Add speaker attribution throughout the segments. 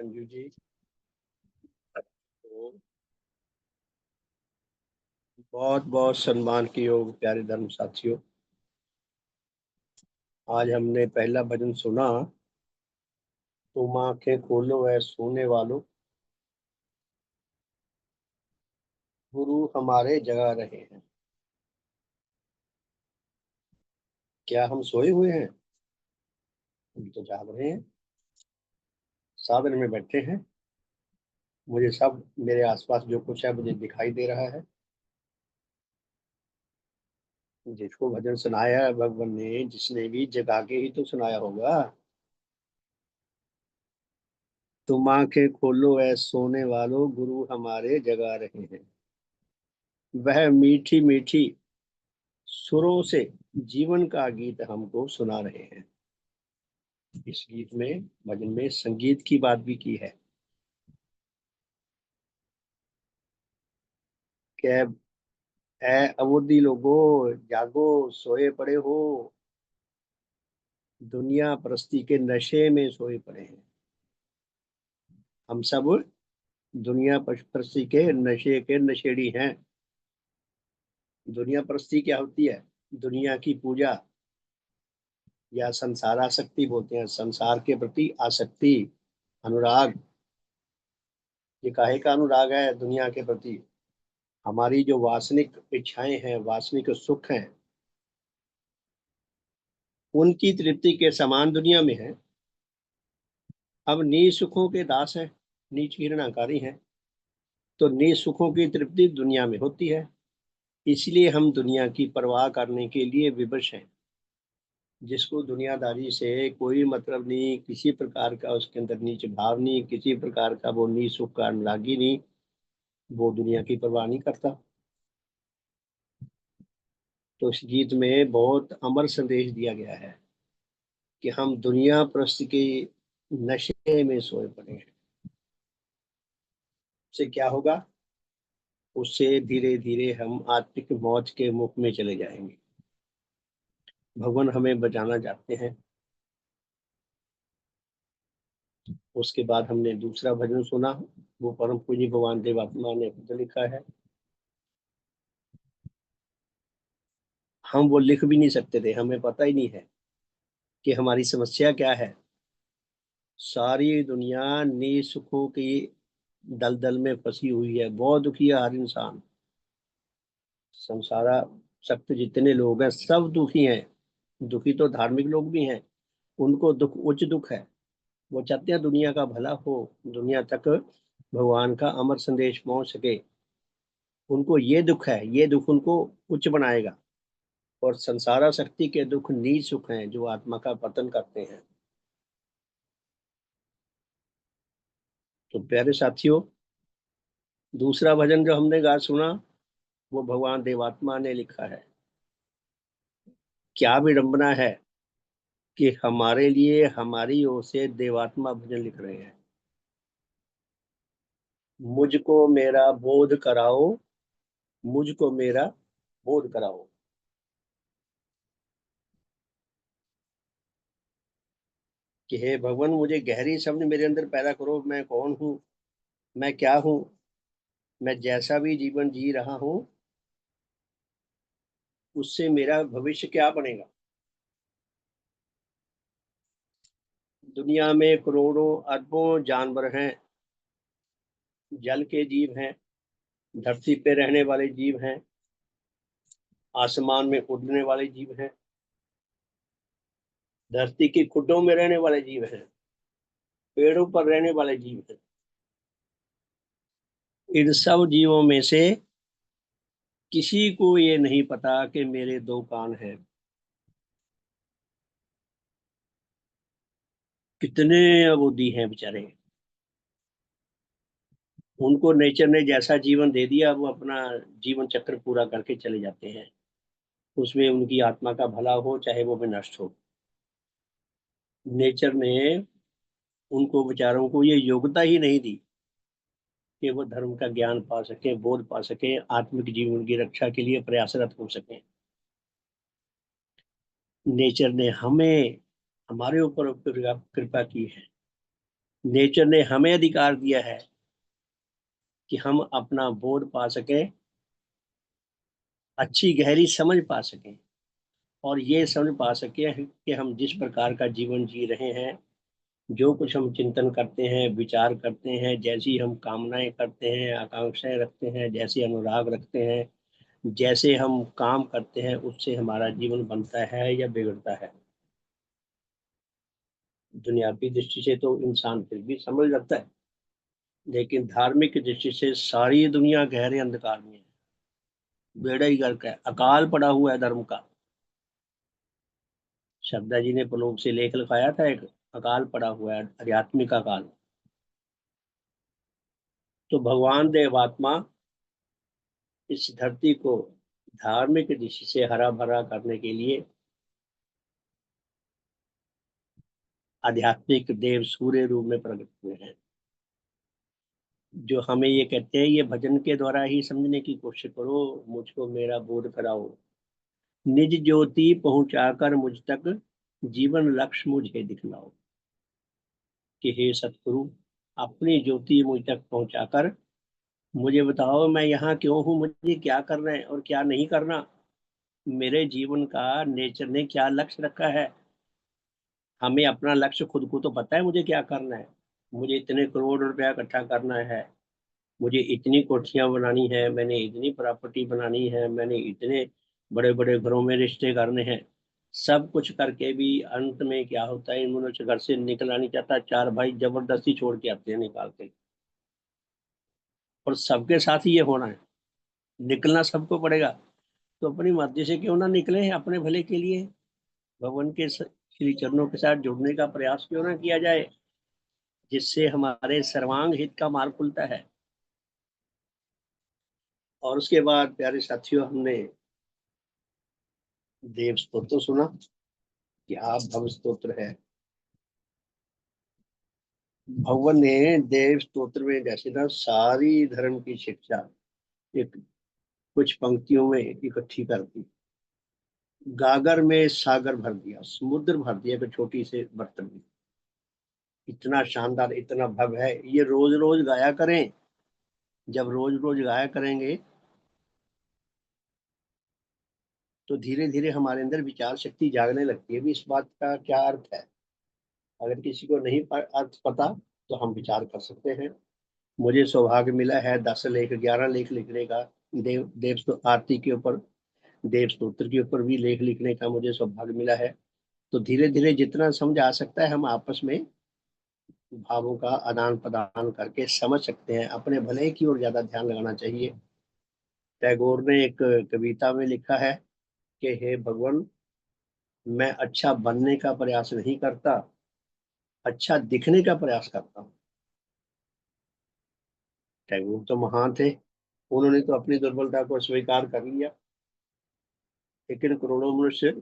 Speaker 1: मंजू जी। तो बहुत बहुत सम्मान की योग प्यारे धर्म साथियों। आज हमने पहला भजन सुना। तुम आंखें खोलो ऐ सोने वालों, गुरु हमारे जगा रहे हैं। क्या हम सोए हुए हैं? हम तो जाग रहे हैं, साधन में बैठे हैं। मुझे सब मेरे आसपास जो कुछ है मुझे दिखाई दे रहा है। जिसको भजन सुनाया है भगवान ने, जिसने भी जगा के ही तो सुनाया होगा। तुम आंखें खोलो ऐ सोने वालों, गुरु हमारे जगा रहे हैं। वह मीठी मीठी सुरों से जीवन का गीत हमको सुना रहे हैं। इस गीत में, भजन में संगीत की बात भी की है कि ऐ अवधि लोगो, जागो, सोए पड़े हो, दुनिया परस्ती के नशे में सोए पड़े हैं। हम सब दुनिया परस्ती के नशे के नशेड़ी हैं। दुनिया परस्ती क्या होती है? दुनिया की पूजा, या संसार आसक्ति बोलते हैं। संसार के प्रति आसक्ति, अनुराग। ये काहे का अनुराग है दुनिया के प्रति? हमारी जो वासनिक इच्छाएं हैं, वासनिक सुख हैं, उनकी तृप्ति के समान दुनिया में है। अब नी सुखों के दास हैं, नीच हिरणाकारी हैं, तो नी सुखों की तृप्ति दुनिया में होती है। इसलिए हम दुनिया की परवाह करने के लिए विवश हैं। जिसको दुनियादारी से कोई मतलब नहीं, किसी प्रकार का उसके अंदर नीच भाव नहीं, किसी प्रकार का वो नी सुख का अनुरागी नहीं, वो दुनिया की परवाह नहीं करता। तो इस गीत में बहुत अमर संदेश दिया गया है कि हम दुनिया प्रस्त के नशे में सोए पड़े हैं। उससे क्या होगा? उससे धीरे धीरे हम आत्मिक मौत के मुख में चले जाएंगे। भगवान हमें बचाना चाहते हैं। उसके बाद हमने दूसरा भजन सुना, वो परम पूज्य भगवान देवात्मा ने खुद लिखा है। हम वो लिख भी नहीं सकते थे, हमें पता ही नहीं है कि हमारी समस्या क्या है। सारी दुनिया निसुखों की दलदल में फंसी हुई है, बहुत दुखी है हर इंसान। संसारा सख्त जितने लोग हैं सब दुखी हैं। दुखी तो धार्मिक लोग भी हैं, उनको दुख उच्च दुख है। वो चाहते हैं दुनिया का भला हो, दुनिया तक भगवान का अमर संदेश पहुंच सके। उनको ये दुख है, ये दुख उनको उच्च बनाएगा। और संसारा शक्ति के दुख नीच सुख हैं जो आत्मा का पतन करते हैं। तो प्यारे साथियों, दूसरा भजन जो हमने गा सुना, वो भगवान देवात्मा ने लिखा है। क्या विडंबना है कि हमारे लिए हमारी ओर से देवात्मा भजन लिख रहे हैं। मुझको मेरा बोध कराओ, मुझको मेरा बोध कराओ। कि हे भगवान, मुझे गहरी समझ मेरे अंदर पैदा करो। मैं कौन हूँ, मैं क्या हूँ, मैं जैसा भी जीवन जी रहा हूँ उससे मेरा भविष्य क्या बनेगा। दुनिया में करोड़ों अरबों जानवर हैं, जल के जीव हैं, धरती पे रहने वाले जीव हैं, आसमान में उड़ने वाले जीव हैं, धरती की खुड्डों में रहने वाले जीव हैं, पेड़ों पर रहने वाले जीव हैं। इन सब जीवों में से किसी को ये नहीं पता कि मेरे दो कान हैं। कितने अबोधी हैं बेचारे। उनको नेचर ने जैसा जीवन दे दिया, वो अपना जीवन चक्र पूरा करके चले जाते हैं। उसमें उनकी आत्मा का भला हो चाहे वो भी नष्ट हो। नेचर ने उनको बेचारों को ये योग्यता ही नहीं दी कि वो धर्म का ज्ञान पा सके, बोध पा सके, आत्मिक जीवन की रक्षा के लिए प्रयासरत हो सके। नेचर ने हमें, हमारे ऊपर कृपा की है नेचर ने हमें अधिकार दिया है कि हम अपना बोध पा सकें, अच्छी गहरी समझ पा सकें, और ये समझ पा सके कि हम जिस प्रकार का जीवन जी रहे हैं, जो कुछ हम चिंतन करते हैं, विचार करते हैं, जैसी हम कामनाएं करते हैं, आकांक्षाएं रखते हैं, जैसे अनुराग रखते हैं, जैसे हम काम करते हैं, उससे हमारा जीवन बनता है या बिगड़ता है। दुनियावी दृष्टि से तो इंसान फिर भी समझ रखता है, लेकिन धार्मिक दृष्टि से सारी दुनिया गहरे अंधकार में है। बेड़ा ही गर्क है, अकाल पड़ा हुआ है धर्म का। श्रद्धा जी ने पुलोग से लेख लिखाया था एक, अकाल पड़ा हुआ है, आध्यात्मिक अकाल। तो भगवान देवात्मा इस धरती को धार्मिक दृष्टि से हरा भरा करने के लिए आध्यात्मिक देव सूर्य रूप में प्रकट हुए हैं, जो हमें ये कहते हैं, ये भजन के द्वारा ही समझने की कोशिश करो, मुझको मेरा बोध कराओ, निज ज्योति पहुंचाकर मुझ तक जीवन लक्ष्य मुझे दिखलाओ। कि हे सतगुरु, अपनी ज्योति मुझ तक पहुंचाकर मुझे बताओ, मैं यहाँ क्यों हूँ, मुझे क्या करना है और क्या नहीं करना, मेरे जीवन का नेचर ने क्या लक्ष्य रखा है। हमें अपना लक्ष्य खुद को तो पता है, मुझे क्या करना है। मुझे इतने करोड़ रुपया इकट्ठा करना है, मुझे इतनी कोठियां बनानी है, मैंने इतनी प्रॉपर्टी बनानी है, मैंने इतने बड़े बड़े घरों में रिश्ते करने हैं। सब कुछ करके भी अंत में क्या होता है, इन मनुष्य घर से निकलना नहीं चाहता, चार भाई जबरदस्ती छोड़ के आते हैं निकाल के। और सबके साथ ही ये होना है, निकलना सबको पड़ेगा। तो अपनी मर्जी से क्यों ना निकले, अपने भले के लिए भगवान के श्री चरणों के साथ जुड़ने का प्रयास क्यों ना किया जाए, जिससे हमारे सर्वांग हित का मार्ग खुलता है। और उसके बाद प्यारे साथियों, हमने देव स्तोत्र सुना कि आप भव स्तोत्र है। भगवान ने देव स्तोत्र में जैसे ना सारी धर्म की शिक्षा एक कुछ पंक्तियों में इकट्ठी कर दी। गागर में सागर भर दिया, समुद्र भर दिया एक छोटी से बर्तन में। इतना शानदार, इतना भव्य है, ये रोज रोज गाया करें। जब रोज रोज गाया करेंगे तो धीरे धीरे हमारे अंदर विचार शक्ति जागने लगती है भी, इस बात का क्या अर्थ है। अगर किसी को नहीं अर्थ पता तो हम विचार कर सकते हैं। मुझे सौभाग्य मिला है 10 लेख 11 लेख लिखने का, देव आरती के ऊपर, देव स्तोत्र के ऊपर भी लेख लिखने का मुझे सौभाग्य मिला है। तो धीरे धीरे जितना समझ आ सकता है, हम आपस में भावों का आदान प्रदान करके समझ सकते हैं। अपने भले की ओर ज्यादा ध्यान लगाना चाहिए। टैगोर ने एक कविता में लिखा है कि हे भगवान, मैं अच्छा बनने का प्रयास नहीं करता, अच्छा दिखने का प्रयास करता हूँ। टैगोर तो महान थे, उन्होंने तो अपनी दुर्बलता को स्वीकार कर लिया, लेकिन करोड़ों मनुष्य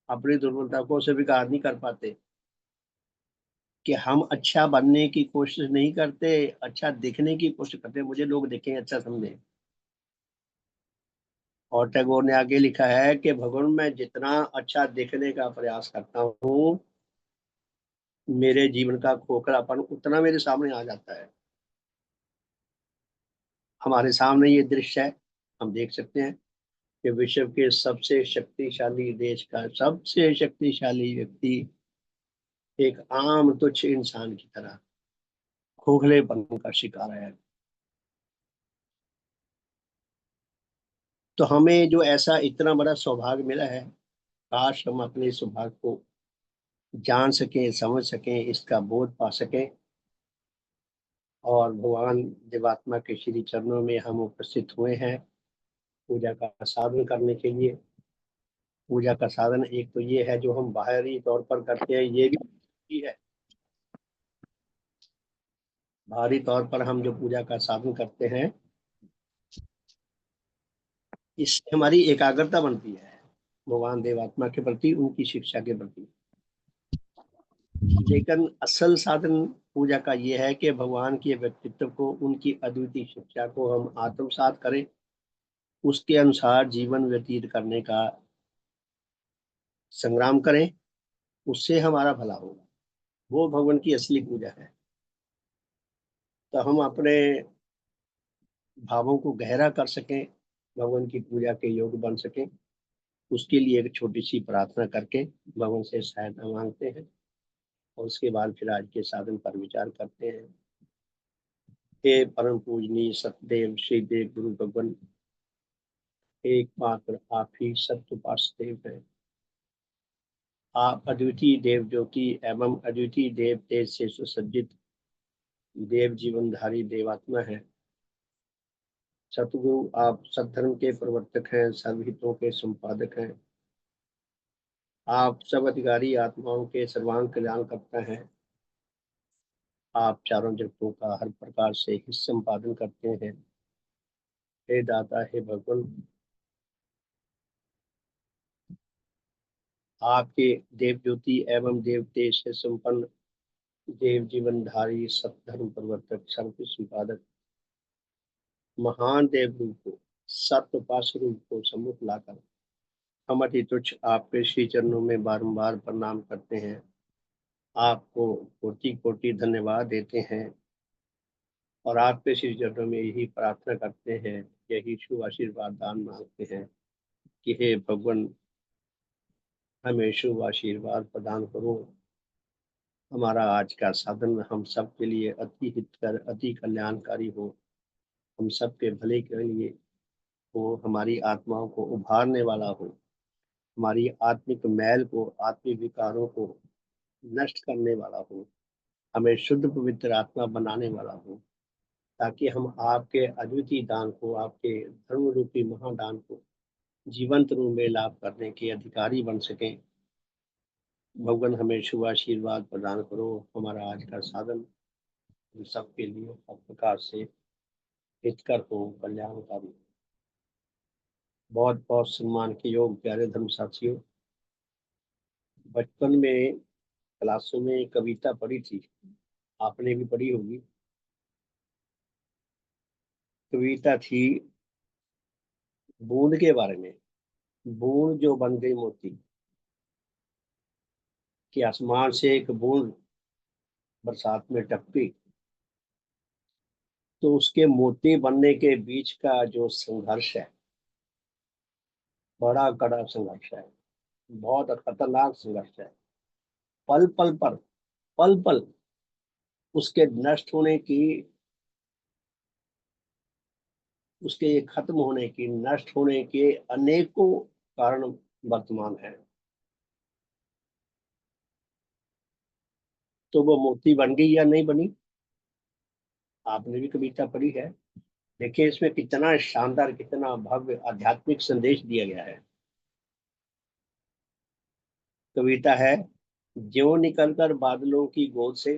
Speaker 1: अपनी दुर्बलता को स्वीकार नहीं कर पाते। कि हम अच्छा बनने की कोशिश नहीं करते, अच्छा दिखने की कोशिश करते, मुझे लोग देखें, अच्छा समझे। और टैगोर ने आगे लिखा है कि भगवान, मैं जितना अच्छा दिखने का प्रयास करता हूँ, मेरे जीवन का खोखलापन उतना मेरे सामने आ जाता है। हमारे सामने ये दृश्य है, हम देख सकते हैं कि विश्व के सबसे शक्तिशाली देश का सबसे शक्तिशाली व्यक्ति एक आम तुच्छ इंसान की तरह खोखलेपन का शिकार है। तो हमें जो ऐसा इतना बड़ा सौभाग्य मिला है, काश हम अपने सौभाग्य को जान सकें, समझ सकें, इसका बोध पा सकें। और भगवान देवात्मा के श्री चरणों में हम उपस्थित हुए हैं पूजा का साधन करने के लिए। पूजा का साधन एक तो ये है जो हम बाहरी तौर पर करते हैं, ये भी है। बाहरी तौर पर हम जो पूजा का साधन करते हैं, इससे हमारी एकाग्रता बनती है भगवान देवात्मा के प्रति, उनकी शिक्षा के प्रति। लेकिन असल साधन पूजा का ये है कि भगवान के व्यक्तित्व को, उनकी अद्वितीय शिक्षा को हम आत्मसात करें, उसके अनुसार जीवन व्यतीत करने का संग्राम करें, उससे हमारा भला होगा। वो भगवान की असली पूजा है। तो हम अपने भावों को गहरा कर सकें, भगवान की पूजा के योग बन सकें, उसके लिए एक छोटी सी प्रार्थना करके भगवान से सहायता मांगते हैं और उसके बाद फिर आज के साधन पर विचार करते हैं। हे परम पूजनीय सतदेव श्री देव गुरु भगवान, एकमात्र आप ही सत्य वासुदेव हैं। आप अद्वितीय देव ज्योति एवं अद्वितीय देव तेज से सुसज्जित देव जीवनधारी देवात्मा है। सतगुरु आप सद्धर्म के प्रवर्तक हैं, सर्वहितों के संपादक हैं। आप सब अधिकारी आत्माओं के सर्वांग कल्याण करता है। आप चारों जगतों का हर प्रकार से हित संपादन करते हैं। हे दाता, हे भगवान, आपके देव ज्योति एवं देव तेज से संपन्न देव जीवनधारी सतधर्म प्रवर्तक सर्व संपादक महान देव रूप को सत्य पाश रूप को सम्मुख लाकर हम अति तुच्छ आपके श्री चरणों में बारंबार प्रणाम करते हैं। आपको कोटि कोटि धन्यवाद देते हैं और आपके श्री चरणों में यही प्रार्थना करते हैं, यही शुभ आशीर्वाद दान मांगते हैं कि हे भगवान, हमें शुभ आशीर्वाद प्रदान करो। हमारा आज का साधन हम सब के लिए अति हितकर, अति कल्याणकारी हो, हम सब के भले के लिए हो, हमारी आत्माओं को उभारने वाला हो, हमारी आत्मिक मैल को, आत्मिक विकारों को नष्ट करने वाला हो, हमें शुद्ध पवित्र आत्मा बनाने वाला हो, ताकि हम आपके अद्वितीय दान को, आपके धर्म रूपी महादान को जीवंत रूप में लाभ करने के अधिकारी बन सकें। भगवान, हमें शुभ आशीर्वाद प्रदान करो। हमारा आज का साधन हम सबके लिए हर प्रकार से हितकर हो, कल्याणकारी। बहुत बहुत सम्मान के योग प्यारे धर्म साथियों, बचपन में क्लासों में कविता पढ़ी थी, आपने भी पढ़ी होगी। कविता थी बूंद के बारे में। बूंद जो बन गई मोती, कि आसमान से एक बूंद बरसात में टपकी तो उसके मोती बनने के बीच का जो संघर्ष है, बड़ा कड़ा संघर्ष है, बहुत खतरनाक संघर्ष है। पल पल पर, पल पल उसके नष्ट होने की, उसके खत्म होने की, नष्ट होने के अनेकों कारण वर्तमान है। तो वो मोती बन गई या नहीं बनी, आपने भी कविता पढ़ी है। देखिए इसमें कितना शानदार, कितना भव्य आध्यात्मिक संदेश दिया गया है। कविता है, ज्यों निकलकर बादलों की गोद से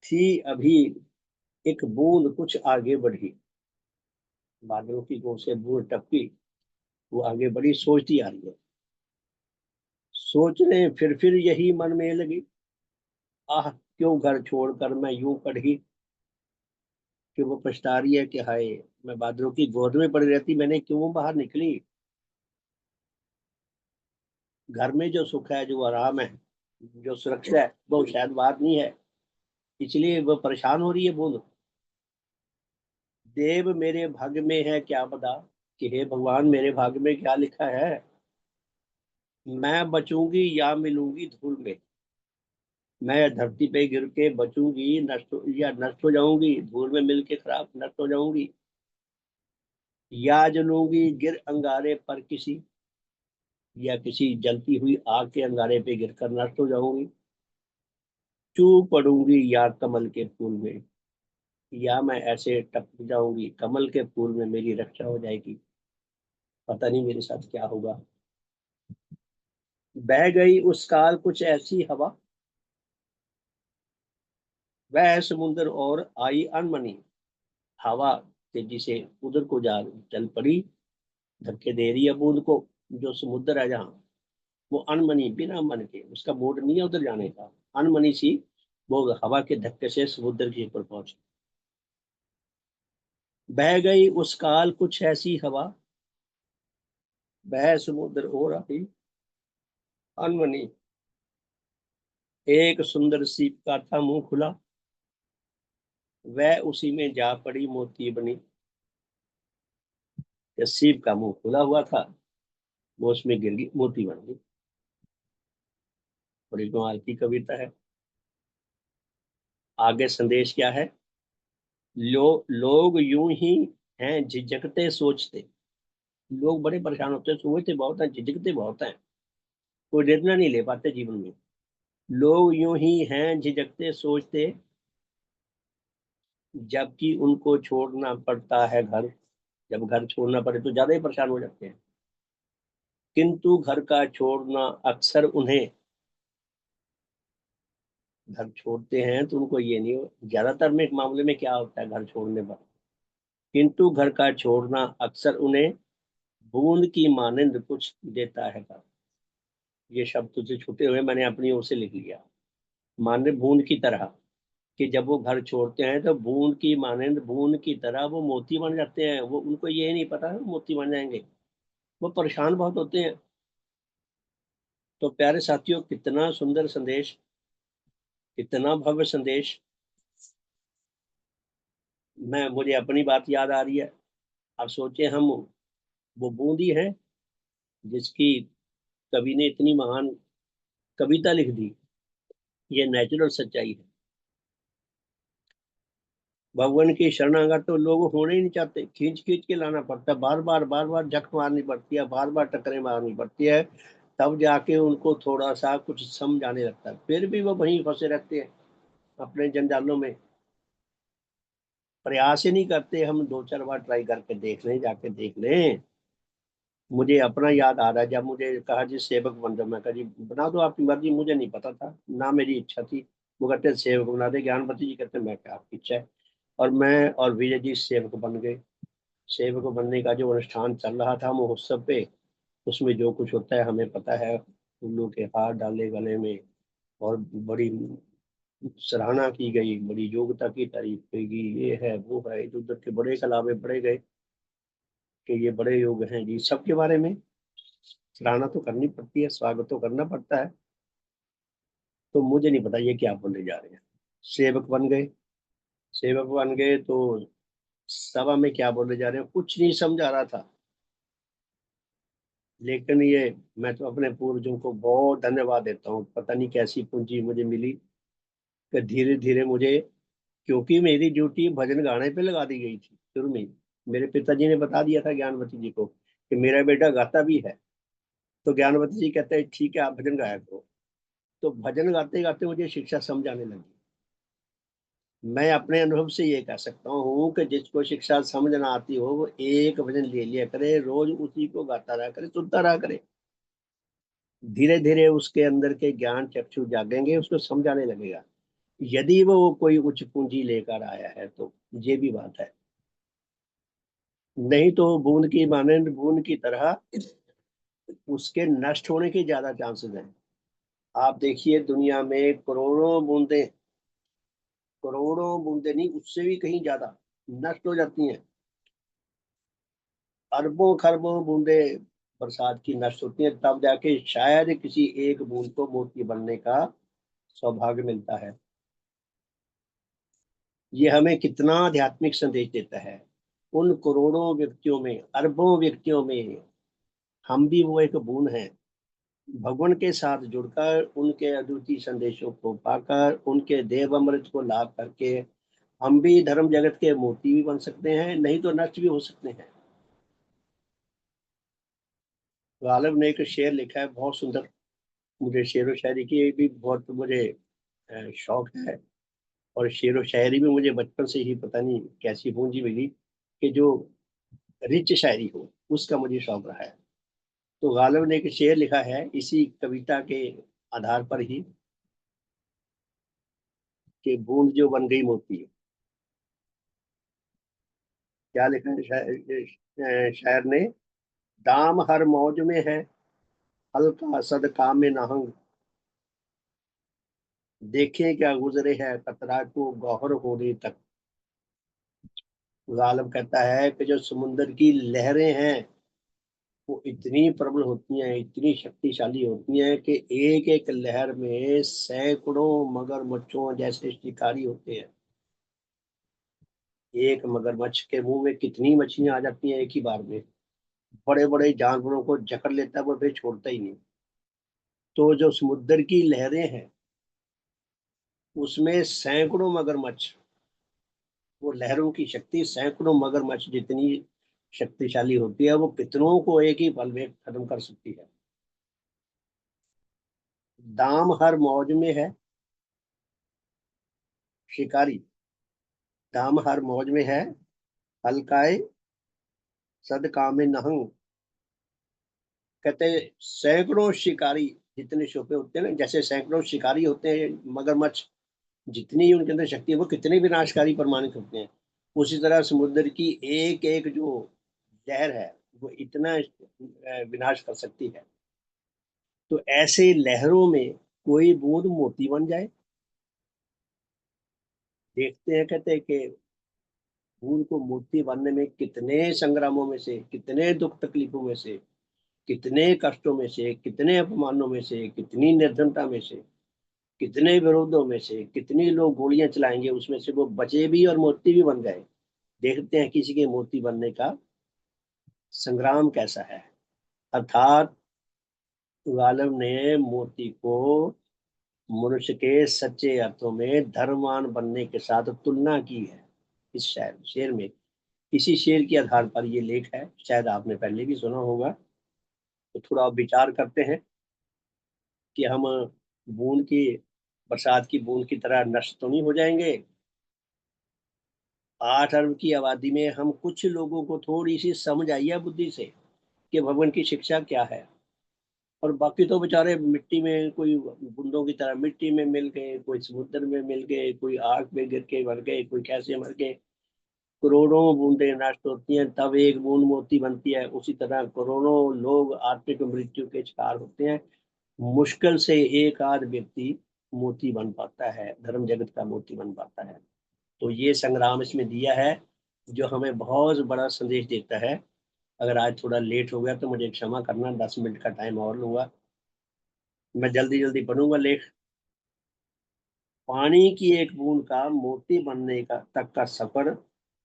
Speaker 1: थी अभी एक बूंद कुछ आगे बढ़ी। बादलों की गोद से बूंद टपकी, वो आगे बढ़ी, सोचती आ रही है। सोचने फिर यही मन में लगी, आह क्यों घर छोड़कर मैं यूं पढ़ी। कि वो पछता रही है कि हाय, मैं बादलों की गोद में पड़ी रहती, मैंने क्यों बाहर निकली। घर में जो सुख है, जो आराम है, जो सुरक्षा है, वो शायद बात नहीं है, इसलिए वो परेशान हो रही है बूंद। देव मेरे भाग्य में है क्या पता, कि हे भगवान, मेरे भाग्य में क्या लिखा है। मैं बचूंगी या मिलूंगी धूल में, मैं धरती पे गिर के बचूंगी, या नष्ट हो जाऊंगी, धूल में मिल के खराब नष्ट हो जाऊंगी, या जलूंगी गिर अंगारे पर किसी, या किसी जलती हुई आग के अंगारे पे गिरकर नष्ट हो जाऊंगी, चूक पड़ूंगी या कमल के फूल में, या मैं ऐसे टपक जाऊंगी कमल के फूल में, मेरी रक्षा हो जाएगी, पता नहीं मेरे साथ क्या होगा। बह गई उस काल कुछ ऐसी हवा, वह समुद्र और आई अनमनी। हवा तेजी से उधर को जा चल पड़ी, धक्के दे रही है बूंद को। जो समुद्र है जहाँ, वो अनमनी, बिना मन के, उसका मूड नहीं है उधर जाने का, अनमनी सी वो हवा के धक्के से समुद्र के ऊपर पहुंची। बह गई उस काल कुछ ऐसी हवा, वह समुद्र और आई अनमनी। एक सुंदर सीप का था मुंह खुला, वह उसी में जा पड़ी, मोती बनी। सीप का मुंह खुला हुआ था, वो उसमें गिर गई, मोती बन गई। बड़ी कमाल की कविता है। आगे संदेश क्या है? लोग यूं ही हैं, झिझकते सोचते। लोग बड़े परेशान होते हैं, सोचते बहुत हैं, झिझकते बहुत हैं, कोई निर्णय नहीं ले पाते जीवन में। लोग यूं ही हैं, झिझकते सोचते, जबकि उनको छोड़ना पड़ता है घर। जब घर छोड़ना पड़े तो ज्यादा ही परेशान हो जाते हैं। किंतु घर का छोड़ना अक्सर उन्हें, घर छोड़ते हैं तो उनको ये नहीं हो, ज्यादातर में एक मामले में क्या होता है घर छोड़ने पर, किंतु घर का छोड़ना अक्सर उन्हें बूंद की मानिंद कुछ देता है घर। ये शब्द तुझे छूटे हुए मैंने अपनी ओर से लिख लिया। माने बूंद की तरह, कि जब वो घर छोड़ते हैं तो बूंद की मानिंद, बूंद की तरह वो मोती बन जाते हैं। वो उनको ये नहीं पता है वो मोती बन जाएंगे, वो परेशान बहुत होते हैं। तो प्यारे साथियों, कितना सुंदर संदेश, कितना भव्य संदेश। मुझे अपनी बात याद आ रही है। अब सोचे हम वो बूंदी है जिसकी कवि ने इतनी महान कविता लिख दी। ये नेचुरल सच्चाई है। भगवान की शरणागत तो लोग होने ही नहीं चाहते, खींच खींच के लाना पड़ता है, बार बार झक मारनी पड़ती है, बार बार टक्करें मारनी पड़ती है, तब जाके उनको थोड़ा सा कुछ समझ आने लगता है। फिर भी वो वहीं फंसे रहते हैं अपने जंजालों में, प्रयास ही नहीं करते। हम दो चार बार ट्राई करके देख लें, जाके देख लें। मुझे अपना याद आ रहा है, जब मुझे कहा जी सेवक बन जाओ, मैं कहा जी बना दो आपकी मर्जी, मुझे नहीं पता था ना मेरी इच्छा थी। वो कहते सेवक बना दे ज्ञानपति जी, कहते मैं क्या आपकी इच्छा है। और मैं और विजय जी सेवक बन गए। सेवक बनने का जो अनुष्ठान चल रहा था महोत्सव पे, उसमें जो कुछ होता है हमें पता है। फूलों के हार डाले गले में, और बड़ी सराहना की गई, बड़ी योग्यता की तारीफ की गई, ये है वो है, इधर उधर के बड़े कलावे पढ़े गए कि ये बड़े योग हैं जी। सबके बारे में सराहना तो करनी पड़ती है, स्वागत तो करना पड़ता है। तो मुझे नहीं पता ये क्या बोलने जा रहे हैं। सेवक बन गए, सेवक बन गए तो सभा में क्या बोलने जा रहे हैं कुछ नहीं समझ आ रहा था। लेकिन ये, मैं तो अपने पूर्वजों को बहुत धन्यवाद देता हूँ, पता नहीं कैसी पूंजी मुझे मिली कि धीरे धीरे मुझे, क्योंकि मेरी ड्यूटी भजन गाने पे लगा दी गई थी शुरू में ही। मेरे पिताजी ने बता दिया था ज्ञानवती जी को कि मेरा बेटा गाता भी है। तो ज्ञानवती जी कहते हैं ठीक है आप भजन गाया करो। तो भजन गाते गाते मुझे शिक्षा समझ आने लगी। मैं अपने अनुभव से ये कह सकता हूँ कि जिसको शिक्षा समझ ना आती हो वो एक भजन ले लिया करे, रोज उसी को गाता रहा करे, सुनता रहा करे। धीरे धीरे उसके अंदर के ज्ञान चक्षु जागेंगे, उसको समझ आने लगेगा। यदि वो कोई उच्च पूंजी लेकर आया है तो ये भी बात है, नहीं तो बूंद की मानंद बूंद की तरह उसके नष्ट होने के ज्यादा चांसेस हैं। आप देखिए दुनिया में करोड़ों बूंदे नहीं, उससे भी कहीं ज्यादा नष्ट हो जाती हैं। अरबों खरबों बूंदे बरसात की नष्ट होती हैं, तब जाके शायद किसी एक बूंद को मोती बनने का सौभाग्य मिलता है। ये हमें कितना आध्यात्मिक संदेश देता है। उन करोड़ों व्यक्तियों में, अरबों व्यक्तियों में हम भी वो एक बूंद हैं। भगवान के साथ जुड़कर, उनके अद्वितीय संदेशों को पाकर, उनके देव अमृत को लाभ करके हम भी धर्म जगत के मोती भी बन सकते हैं, नहीं तो नष्ट भी हो सकते हैं। गालिब ने एक शेर लिखा है बहुत सुंदर। मुझे शेर व शायरी की भी बहुत मुझे शौक है। और शेर व शायरी में मुझे बचपन से ही पता नहीं कैसी पूंजी मिली कि जो रिच शायरी हो उसका मुझे शौक रहा है। तो गालिब ने एक शेर लिखा है इसी कविता के आधार पर ही, कि बूंद जो बन गई मोती। क्या लिखा है शायर ने? दाम हर मौज में है, हल्का सदका में नहंग, देखें क्या गुजरे है कतरा को गौहर होने तक। गालिब कहता है कि जो समुद्र की लहरें हैं वो इतनी प्रबल होती हैं, इतनी शक्तिशाली होती हैं कि एक एक लहर में सैकड़ों मगरमच्छों जैसे शिकारी होते हैं। एक मगरमच्छ के मुंह में कितनी मछलियां आ जाती हैं एक ही बार में। बड़े बड़े जानवरों को जकड़ लेता है वो, फिर छोड़ता ही नहीं। तो जो समुद्र की लहरें हैं उसमें सैकड़ों मगरमच्छ, वो लहरों की शक्ति सैकड़ों मगरमच्छ जितनी शक्तिशाली होती है, वो कितनों को एक ही पल में खत्म कर सकती है। दाम हर मौज में है शिकारी, दाम हर मौज में है हल्काए सद काम नहंग। कहते सैकड़ों शिकारी जितने छुपे होते हैं ना, जैसे सैकड़ों शिकारी होते हैं मगरमच्छ, जितनी उनके अंदर शक्ति है वो कितने विनाशकारी प्रमाणित होते हैं। उसी तरह समुद्र की एक एक जो लहर है वो इतना विनाश कर सकती है। तो ऐसे लहरों में कोई बूंद मोती बन जाए। देखते हैं, कहते हैं कि बूंद को मोती बनने में कितने संग्रामों में से, कितने दुख तकलीफों में से, कितने कष्टों में से, कितने अपमानों में से, कितनी निर्धनता में से, कितने विरोधों में से, कितनी लोग गोलियां चलाएंगे उसमें से वो बचे भी और मोती भी बन गए। देखते हैं किसी के मोती बनने का संग्राम कैसा है। अर्थात गालिब ने मोती को मनुष्य के सच्चे अर्थों में धर्मवान बनने के साथ तुलना की है। इस शेर में, इसी शेर के आधार पर ये लेख है, शायद आपने पहले भी सुना होगा। तो थोड़ा विचार करते हैं कि हम बूंद की, बरसात की बूंद की तरह नष्ट तो नहीं हो जाएंगे। 8 अरब की आबादी में हम कुछ लोगों को थोड़ी सी समझ आई है बुद्धि से कि भगवान की शिक्षा क्या है, और बाकी तो बेचारे मिट्टी में, कोई बूंदों की तरह मिट्टी में मिल गए, कोई समुद्र में मिल गए, कोई आग में गिर के मर गए, कोई कैसे मर गए। करोड़ों बूंदें नष्ट होती हैं तब एक बूंद मोती बनती है। उसी तरह करोड़ों लोग आत्मिक मृत्यु के शिकार होते हैं, मुश्किल से एक आध व्यक्ति मोती बन पाता है, धर्म जगत का मोती बन पाता है। तो ये संग्राम इसमें दिया है जो हमें बहुत बड़ा संदेश देता है। अगर आज थोड़ा लेट हो गया तो मुझे क्षमा करना, 10 मिनट का टाइम और लूंगा। मैं जल्दी जल्दी पढ़ूंगा लेख। पानी की एक बूंद का मोती बनने का तक का सफर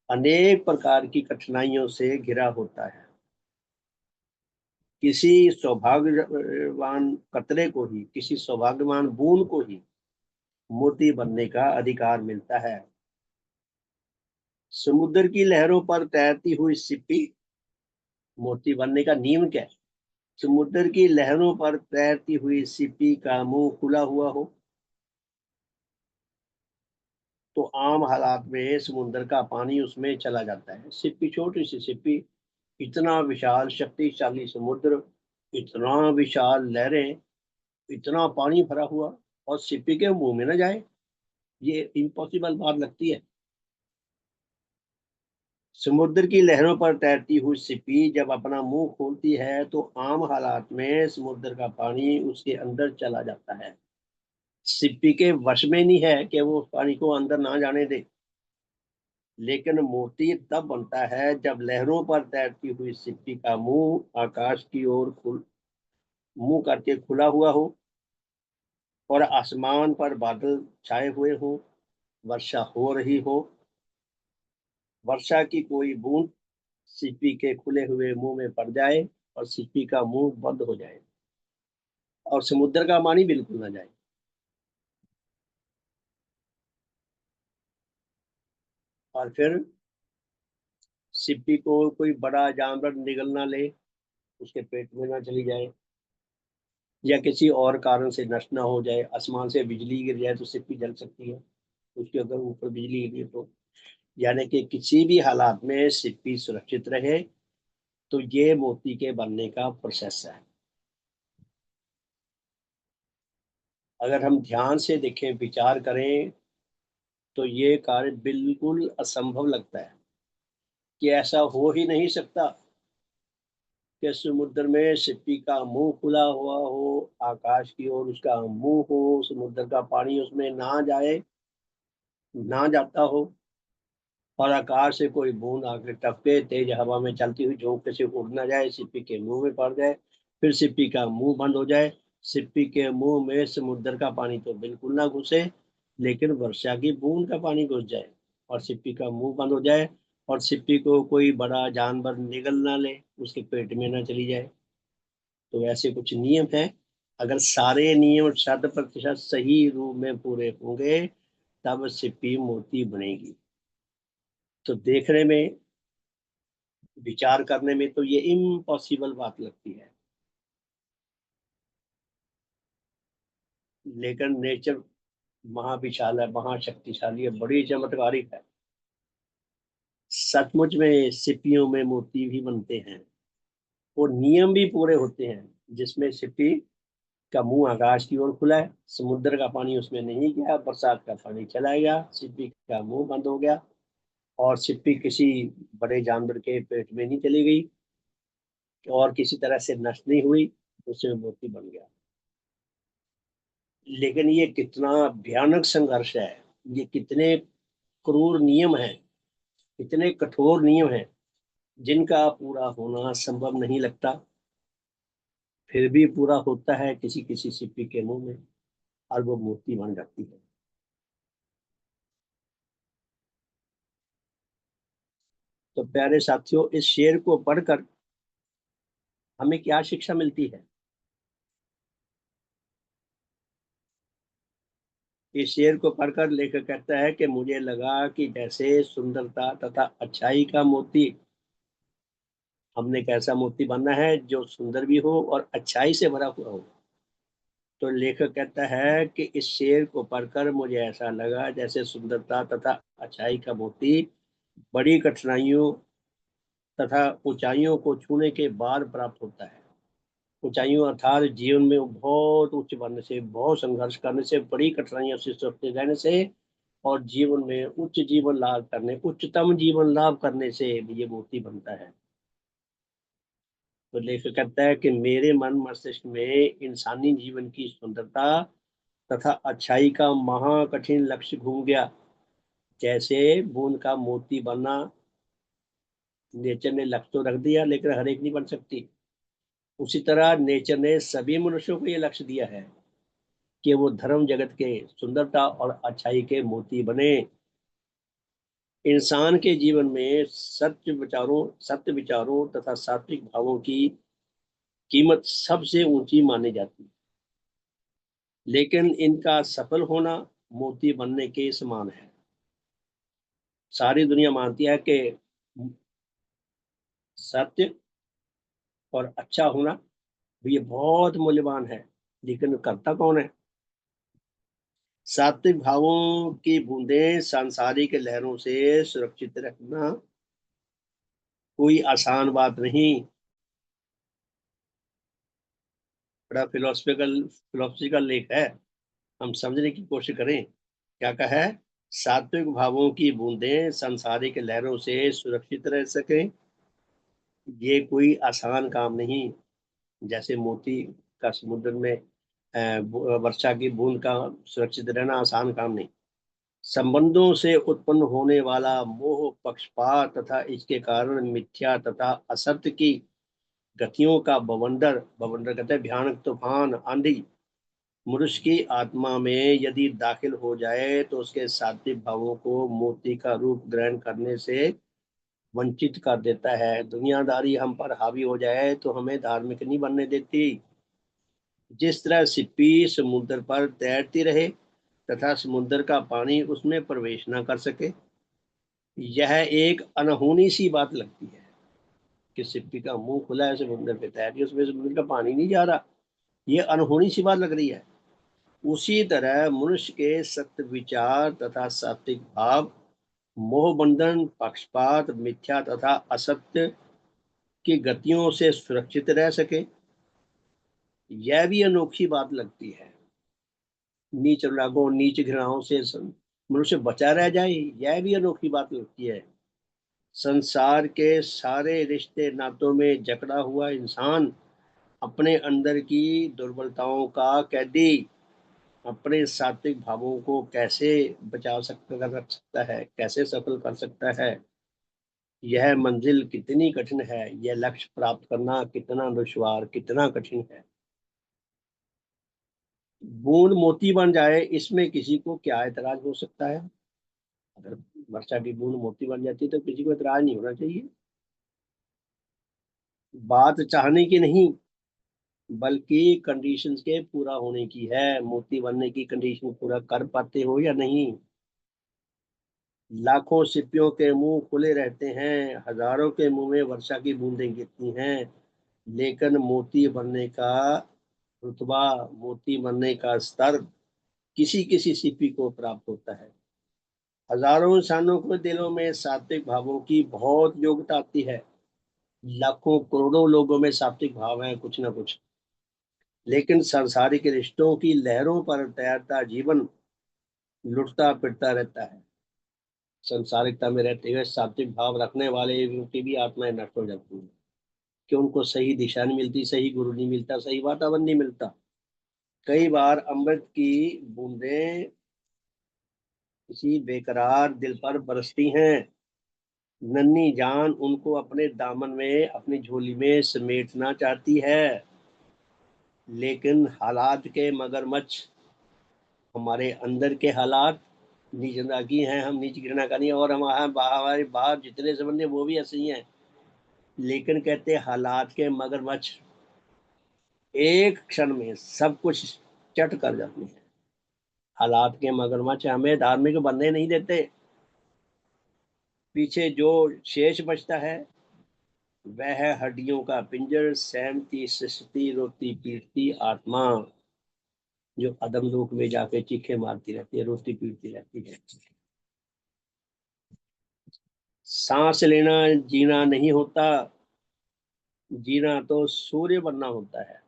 Speaker 1: अनेक प्रकार की कठिनाइयों से घिरा होता है। किसी सौभाग्यवान कतरे को ही, किसी सौभाग्यवान बूंद को ही मोती बनने का अधिकार मिलता है। समुद्र की लहरों पर तैरती हुई सिप्पी, मोती बनने का नियम क्या है? समुद्र की लहरों पर तैरती हुई सिप्पी का मुंह खुला हुआ हो तो आम हालात में समुद्र का पानी उसमें चला जाता है। सिप्पी, छोटी सी सिप्पी, इतना विशाल शक्तिशाली समुद्र, इतना विशाल लहरें, इतना पानी भरा हुआ, और सिप्पी के मुंह में ना जाए, ये इम्पॉसिबल बात लगती है। समुद्र की लहरों पर तैरती हुई सिप्पी जब अपना मुंह खोलती है तो आम हालात में समुद्र का पानी उसके अंदर चला जाता है। सिप्पी के वश में नहीं है कि वो उस पानी को अंदर ना जाने दे। लेकिन मोती तब बनता है जब लहरों पर तैरती हुई सिप्पी का मुंह आकाश की ओर मुंह करके खुला हुआ हो और आसमान पर बादल छाए हुए हो, वर्षा हो रही हो, वर्षा की कोई बूंद सिप्पी के खुले हुए मुंह में पड़ जाए और सिप्पी का मुंह बंद हो जाए और समुद्र का पानी बिल्कुल ना जाए। और फिर सिप्पी को कोई बड़ा जानवर निगल ना ले, उसके पेट में ना चली जाए, या किसी और कारण से नष्ट ना हो जाए। आसमान से बिजली गिर जाए तो सिप्पी जल सकती है, उसके अगर ऊपर बिजली गिरी तो। यानी कि किसी भी हालात में सिप्पी सुरक्षित रहे, तो ये मोती के बनने का प्रोसेस है। अगर हम ध्यान से देखें, विचार करें, तो ये कार्य बिल्कुल असंभव लगता है कि ऐसा हो ही नहीं सकता कि समुद्र में सिप्पी का मुंह खुला हुआ हो, आकाश की ओर उसका मुंह हो, समुद्र का पानी उसमें ना जाए, ना जाता हो, और आकाश से कोई बूंद आके टपके तेज हवा में चलती हुई झोंके से उड़ ना जाए, सिप्पी के मुंह में पड़ जाए, फिर सिप्पी का मुंह बंद हो जाए। सिप्पी के मुंह में समुद्र का पानी तो बिल्कुल ना घुसे, लेकिन वर्षा की बूंद का पानी घुस जाए और सिप्पी का मुंह बंद हो जाए, और सिप्पी को कोई बड़ा जानवर निगल ना ले, उसके पेट में ना चली जाए। तो ऐसे कुछ नियम है। अगर सारे नियम 100% सही रूप में पूरे होंगे, तब सिप्पी मोती बनेगी। तो देखने में, विचार करने में तो ये इम्पॉसिबल बात लगती है, लेकिन नेचर महाविशाल है, महाशक्तिशाली है, बड़ी चमत्कारिक है। सचमुच में सिप्पियों में मोती भी बनते हैं, और नियम भी पूरे होते हैं, जिसमें सिप्पी का मुंह आकाश की ओर खुला है, समुद्र का पानी उसमें नहीं गया, बरसात का पानी चला गया, सिप्पी का मुंह बंद हो गया, और सिप्पी किसी बड़े जानवर के पेट में नहीं चली गई, और किसी तरह से नष्ट नहीं हुई, उसमें मोती बन गया। लेकिन ये कितना भयानक संघर्ष है, ये कितने क्रूर नियम हैं, कितने कठोर नियम हैं, जिनका पूरा होना संभव नहीं लगता, फिर भी पूरा होता है किसी किसी सिप्पी के मुंह में, और वो मोती बन जाती है। तो प्यारे साथियों, इस शेर को पढ़कर हमें क्या शिक्षा मिलती है? इस शेर को पढ़कर लेखक कहता है कि मुझे लगा कि जैसे सुंदरता तथा अच्छाई का मोती, हमने कैसा मोती बनना है जो सुंदर भी हो और अच्छाई से भरा हुआ हो। तो लेखक कहता है कि इस शेर को पढ़कर मुझे ऐसा लगा जैसे सुंदरता तथा अच्छाई का मोती बड़ी कठिनाइयों तथा ऊंचाइयों को छूने के बाद प्राप्त होता है। ऊंचाइयों अर्थात जीवन में बहुत उच्च बनने से, बहुत संघर्ष करने से, बड़ी कठिनाइयों से सटके रहने से, और जीवन में उच्च जीवन लाभ करने, उच्चतम जीवन लाभ करने से ये मोती बनता है। तो लेखक कहता है कि मेरे मन मस्तिष्क में इंसानी जीवन की सुंदरता तथा अच्छाई का महा कठिन लक्ष्य घूम गया। जैसे बूंद का मोती बनना नेचर ने लक्ष्य तो रख दिया, लेकिन हर एक नहीं बन सकती, उसी तरह नेचर ने सभी मनुष्यों को ये लक्ष्य दिया है कि वो धर्म जगत के सुंदरता और अच्छाई के मोती बने। इंसान के जीवन में सत्य विचारों तथा सात्विक भावों की कीमत सबसे ऊंची मानी जाती है, लेकिन इनका सफल होना मोती बनने के समान है। सारी दुनिया मानती है कि सत्य और अच्छा होना ये बहुत मूल्यवान है, लेकिन करता कौन है? सात्विक भावों की बूंदें सांसारिक लहरों से सुरक्षित रखना कोई आसान बात नहीं। बड़ा फिलोसफिकल लेख है, हम समझने की कोशिश करें। क्या कहा है? सात्विक भावों की बूंदें सांसारिक लहरों से सुरक्षित रह सके, ये कोई आसान काम नहीं। जैसे मोती का समुद्र में वर्षा की बूंद का सुरक्षित रहना आसान काम नहीं। संबंधों से उत्पन्न होने वाला मोह, पक्षपात तथा इसके कारण मिथ्या तथा असत्य की गतियों का बवंडर, बवंडर कहते हैं भयानक तूफान, आंधी, मनुष्य की आत्मा में यदि दाखिल हो जाए तो उसके सात्विक भावों को मोती का रूप ग्रहण करने से वंचित कर देता है। दुनियादारी हम पर हावी हो जाए तो हमें धार्मिक नहीं बनने देती। जिस तरह सिप्पी समुद्र पर तैरती रहे तथा समुद्र का पानी उसमें प्रवेश न कर सके, यह एक अनहोनी सी बात लगती है कि सिप्पी का मुंह खुला है, समुद्र पे तैर रही है, उसमें समुद्र का पानी नहीं जा रहा। ये अनहोनी सी बात लग रही है। उसी तरह मनुष्य के सत्य विचार तथा सात्विक भाव मोह बंधन, पक्षपात, मिथ्या तथा असत्य की गतियों से सुरक्षित रह सके, यह भी अनोखी बात लगती है। नीच रागों, नीच घृणाओं से मनुष्य बचा रह जाए, यह भी अनोखी बात लगती है। संसार के सारे रिश्ते नातों में जकड़ा हुआ इंसान अपने अंदर की दुर्बलताओं का कैदी अपने सात्विक भावों को कैसे बचा सकता, रख सकता है, कैसे सफल कर सकता है? यह मंजिल कितनी कठिन है, यह लक्ष्य प्राप्त करना कितना दुश्वार, कितना कठिन है। बूंद मोती बन जाए, इसमें किसी को क्या एतराज हो सकता है? अगर वर्षा की बूंद मोती बन जाती है, तो किसी को इतराज नहीं होना चाहिए। बात चाहने की नहीं, बल्कि कंडीशंस के पूरा होने की है। मोती बनने की कंडीशन पूरा कर पाते हो या नहीं। लाखों सिपियों के मुंह खुले रहते हैं, हजारों के मुंह में वर्षा की बूंदें गिरती हैं, लेकिन मोती बनने का रुतबा, मोती बनने का स्तर किसी किसी सिपी को प्राप्त होता है। हजारों इंसानों के दिलों में सात्विक भावों की बहुत योग्यता आती है। लाखों करोड़ों लोगों में सात्विक भाव है कुछ ना कुछ, लेकिन सांसारिक रिश्तों की लहरों पर तैरता जीवन लुटता फिरता रहता है। संसारिकता में रहते हुए सात्विक भाव रखने वाले की भी आत्माएं नष्ट हो जाती हैं, कि उनको सही दिशा नहीं मिलती, सही गुरु नहीं मिलता, सही वातावरण नहीं मिलता। कई बार अमृत की बूंदें किसी बेकरार दिल पर बरसती हैं। नन्ही जान उनको अपने दामन में, अपनी झोली में समेटना चाहती है, लेकिन हालात के मगरमच्छ, हमारे अंदर के हालात नीच की हैं, हम नीच गिरना का नहीं, और हमारे बाहर जितने संबंध वो भी ऐसे ही हैं। लेकिन कहते हालात के मगरमच्छ एक क्षण में सब कुछ चट कर जाते हैं। हालात के मगरमच्छ हमें धार्मिक बनने नहीं देते। पीछे जो शेष बचता है वह है हड्डियों का पिंजर, सहमती सृष्टि रोती पीटती आत्मा, जो अदम लोक में जाके चीखे मारती रहती है, रोती पीटती रहती है। सांस लेना जीना नहीं होता, जीना तो सूर्य बनना होता है।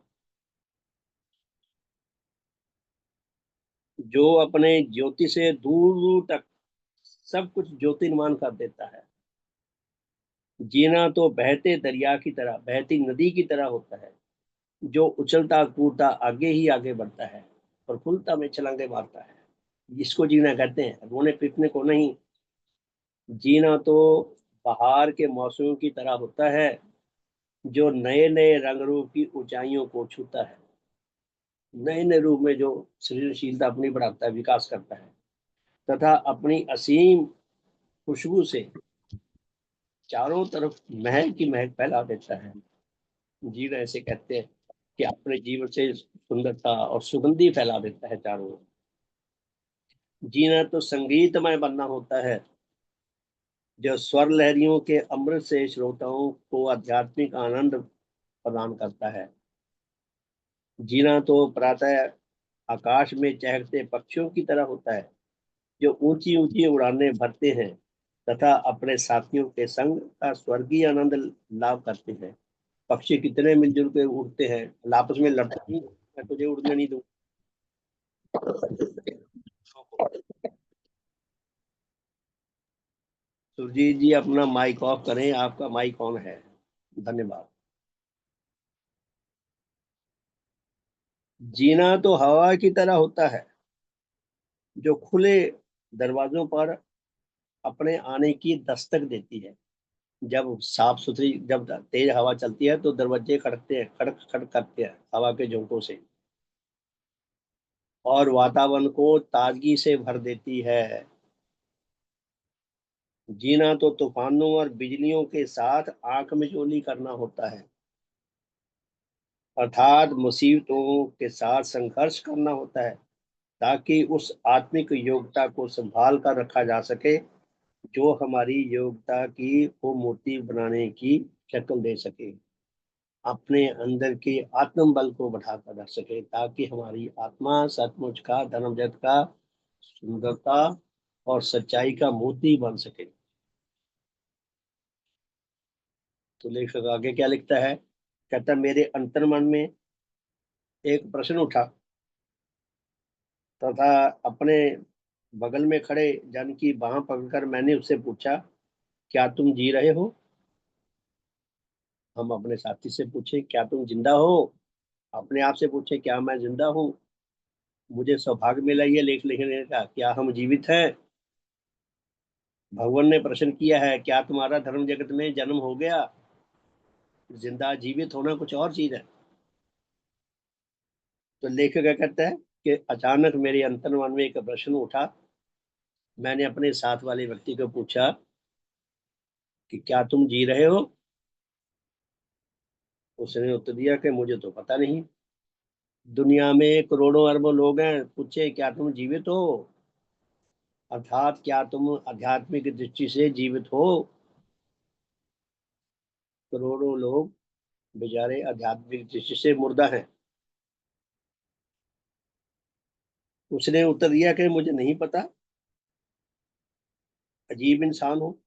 Speaker 1: जो अपने ज्योति से दूर दूर तक सब कुछ ज्योतिर्मान कर देता है। जीना तो बहते दरिया की तरह, बहती नदी की तरह होता है, जो उछलता कूदता आगे ही आगे बढ़ता है, प्रफुल्लता में छलांगे मारता है। इसको जीना कहते हैं, रोने पीटने को नहीं। जीना तो बहार के मौसम की तरह होता है, जो नए नए रंग रूप की ऊंचाइयों को छूता है, नए नए रूप में जो सृजनशीलता अपनी बढ़ाता है, विकास करता है, तथा अपनी असीम खुशबू से चारों तरफ महक की महक फैला देता है। जीवन ऐसे कहते हैं कि अपने जीवन से सुंदरता और सुगंधी फैला देता है चारों ओर। जीना तो संगीतमय बनना होता है, जो स्वर लहरियों के अमृत से श्रोताओं को आध्यात्मिक आनंद प्रदान करता है। जीना तो प्रातः आकाश में चहकते पक्षियों की तरह होता है, जो ऊंची ऊंची उड़ानें भरते हैं तथा अपने साथियों के संग का स्वर्गीय आनंद लाभ करते हैं। पक्षी कितने मिलजुल के उड़ते हैं, आपस में लड़ते नहीं, मैं तुझे उड़ने नहीं दूं। सुरजीत जी अपना माइक ऑफ करें, आपका माइक ऑन है। धन्यवाद। जीना तो हवा की तरह होता है, जो खुले दरवाजों पर अपने आने की दस्तक देती है। जब साफ सुथरी, जब तेज हवा चलती है तो दरवाजे खड़कते हैं, खड़क खड़क करते हैं हवा के झोंकों से, और वातावरण को ताजगी से भर देती है। जीना तो तूफानों और बिजलियों के साथ आंख मिचौली करना होता है, अर्थात मुसीबतों के साथ संघर्ष करना होता है, ताकि उस आत्मिक योग्यता को संभाल कर रखा जा सके, जो हमारी योग्यता की को मोती बनाने की शक्ल दे सके, अपने अंदर के आत्म बल को बढ़ाकर रख सके, ताकि हमारी आत्मा सचमुच का धर्मजत का सुंदरता और सच्चाई का मोती बन सके। तो लेखक आगे क्या लिखता है, कहता है, मेरे अंतर्मन में एक प्रश्न उठा तथा अपने बगल में खड़े जन की बाह पकड़कर मैंने उससे पूछा, क्या तुम जी रहे हो? हम अपने साथी से पूछे, क्या तुम जिंदा हो? अपने आप से पूछे, क्या मैं जिंदा हूँ? मुझे सौभाग्य मिला ये लेख लिखने का, क्या हम जीवित हैं? भगवान ने प्रश्न किया है, क्या तुम्हारा धर्म जगत में जन्म हो गया? जिंदा जीवित होना कुछ और चीज है। तो लेखक क्या कहता है कि अचानक मेरे अंतर्मन में एक प्रश्न उठा मैंने अपने साथ वाले व्यक्ति को पूछा कि क्या तुम जी रहे हो? उसने उत्तर दिया कि मुझे तो पता नहीं, दुनिया में करोड़ों अरबों लोग हैं, पूछे क्या तुम जीवित हो, अर्थात क्या तुम आध्यात्मिक दृष्टि से जीवित हो? करोड़ों लोग बेचारे आध्यात्मिक दृष्टि से मुर्दा हैं। उसने उत्तर दिया कि मुझे नहीं पता, अजीब इंसान हो।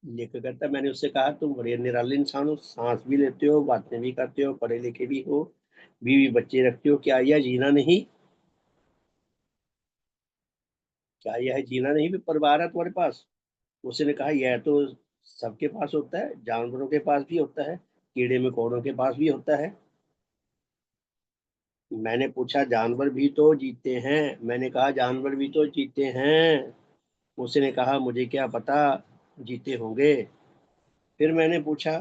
Speaker 1: लेखक कहता, मैंने उससे कहा तुम बड़े निराले इंसान हो, सांस भी लेते हो, बातें भी करते हो, पढ़े लिखे भी हो, बीवी बच्चे रखते हो, क्या यह जीना नहीं? क्या यह जीना नहीं भी परिवार है तुम्हारे पास? उसने कहा यह तो सबके पास होता है, जानवरों के पास भी होता है, कीड़े मकोड़ों के पास भी होता है। मैंने पूछा जानवर भी तो जीते हैं? मैंने कहा जानवर भी तो जीते हैं। उसने कहा मुझे क्या पता, जीते होंगे। फिर मैंने पूछा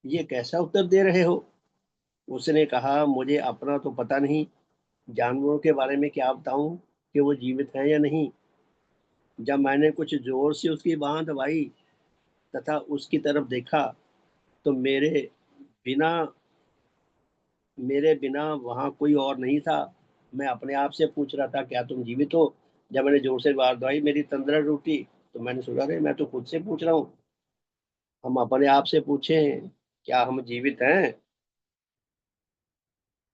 Speaker 1: ये कैसा उत्तर दे रहे हो? उसने कहा मुझे अपना तो पता नहीं, जानवरों के बारे में क्या बताऊं कि वो जीवित हैं या नहीं। जब मैंने कुछ जोर से उसकी बांह दबाई तथा उसकी तरफ देखा तो बिना मेरे बिना वहां कोई और नहीं था। मैं अपने आप से पूछ रहा था क्या तुम जीवित हो? जब मैंने जोर से बांह दबाई मेरी तंद्रा टूटी, तो मैंने सोचा अरे मैं तो खुद से पूछ रहा हूँ, हम अपने आप से पूछें क्या हम जीवित हैं?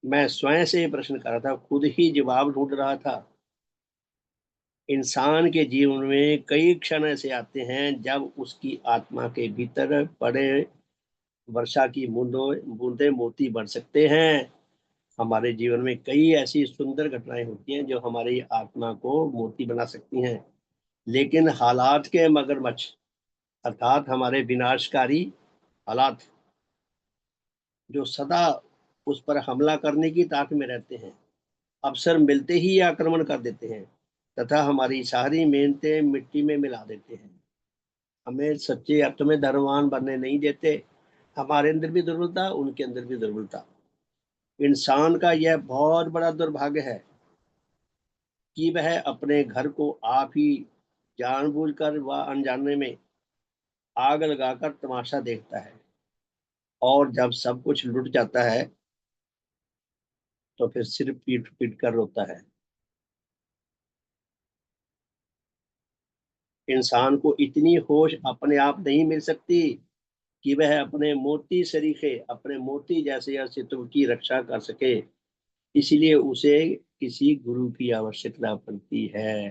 Speaker 1: मैं स्वयं से ये प्रश्न कर रहा था, खुद ही जवाब ढूंढ रहा था। इंसान के जीवन में कई क्षण ऐसे आते हैं जब उसकी आत्मा के भीतर पड़े वर्षा की बूंदों बूंदे मोती बन सकते हैं। हमारे जीवन में कई ऐसी सुंदर घटनाएं होती हैं जो हमारी आत्मा को मोती बना सकती हैं, लेकिन हालात के मगरमच्छ अर्थात हमारे विनाशकारी हालात जो सदा उस पर हमला करने की ताक में रहते हैं, अवसर मिलते ही आक्रमण कर देते हैं तथा हमारी सारी मेहनतें मिट्टी में मिला देते हैं। हमें सच्चे अर्थ में धर्मवान बनने नहीं देते। हमारे अंदर भी दुर्बलता, उनके अंदर भी दुर्बलता। इंसान का यह बहुत बड़ा दुर्भाग्य है कि वह अपने घर को आप ही जानबूझकर व अनजाने में आग लगाकर तमाशा देखता है, और जब सब कुछ लुट जाता है तो फिर सिर पीट पीट कर रोता है। इंसान को इतनी होश अपने आप नहीं मिल सकती कि वह अपने मोती सरीखे अपने मोती जैसे अस्तित्व की रक्षा कर सके। इसलिए उसे किसी गुरु की आवश्यकता पड़ती है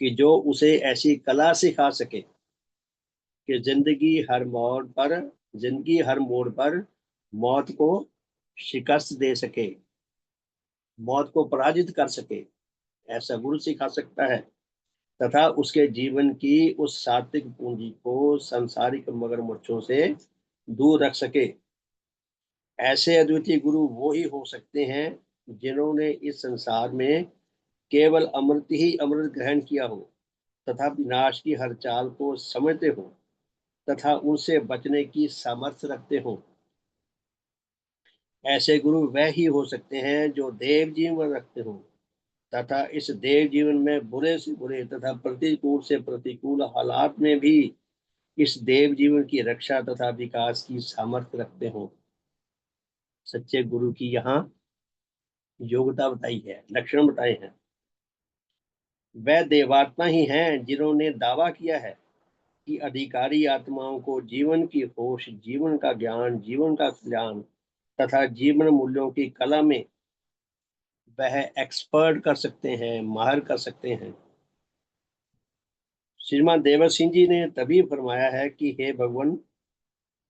Speaker 1: कि जो उसे ऐसी कला सिखा सके कि जिंदगी हर मोड़ पर मौत को शिकस्त दे सके, मौत को पराजित कर सके। ऐसा गुरु सिखा सकता है तथा उसके जीवन की उस सात्विक पूंजी को सांसारिक मगरमच्छों से दूर रख सके। ऐसे अद्वितीय गुरु वो ही हो सकते हैं जिन्होंने इस संसार में केवल अमृत ही अमृत ग्रहण किया हो तथा विनाश की हर चाल को समझते हो तथा उनसे बचने की सामर्थ्य रखते हो। ऐसे गुरु वह ही हो सकते हैं जो देव जीवन रखते हो तथा इस देव जीवन में बुरे से बुरे तथा प्रतिकूल से प्रतिकूल हालात में भी इस देव जीवन की रक्षा तथा विकास की सामर्थ्य रखते हो। सच्चे गुरु की यहाँ योग्यता बताई है, लक्षण बताए हैं। वह देवात्मा ही हैं जिन्होंने दावा किया है कि अधिकारी आत्माओं को जीवन की होश, जीवन का ज्ञान, जीवन का कल्याण तथा जीवन मूल्यों की कला में वह एक्सपर्ट कर सकते हैं, माहिर कर सकते हैं। श्रीमान देवर सिंह जी ने तभी फरमाया है कि हे भगवान,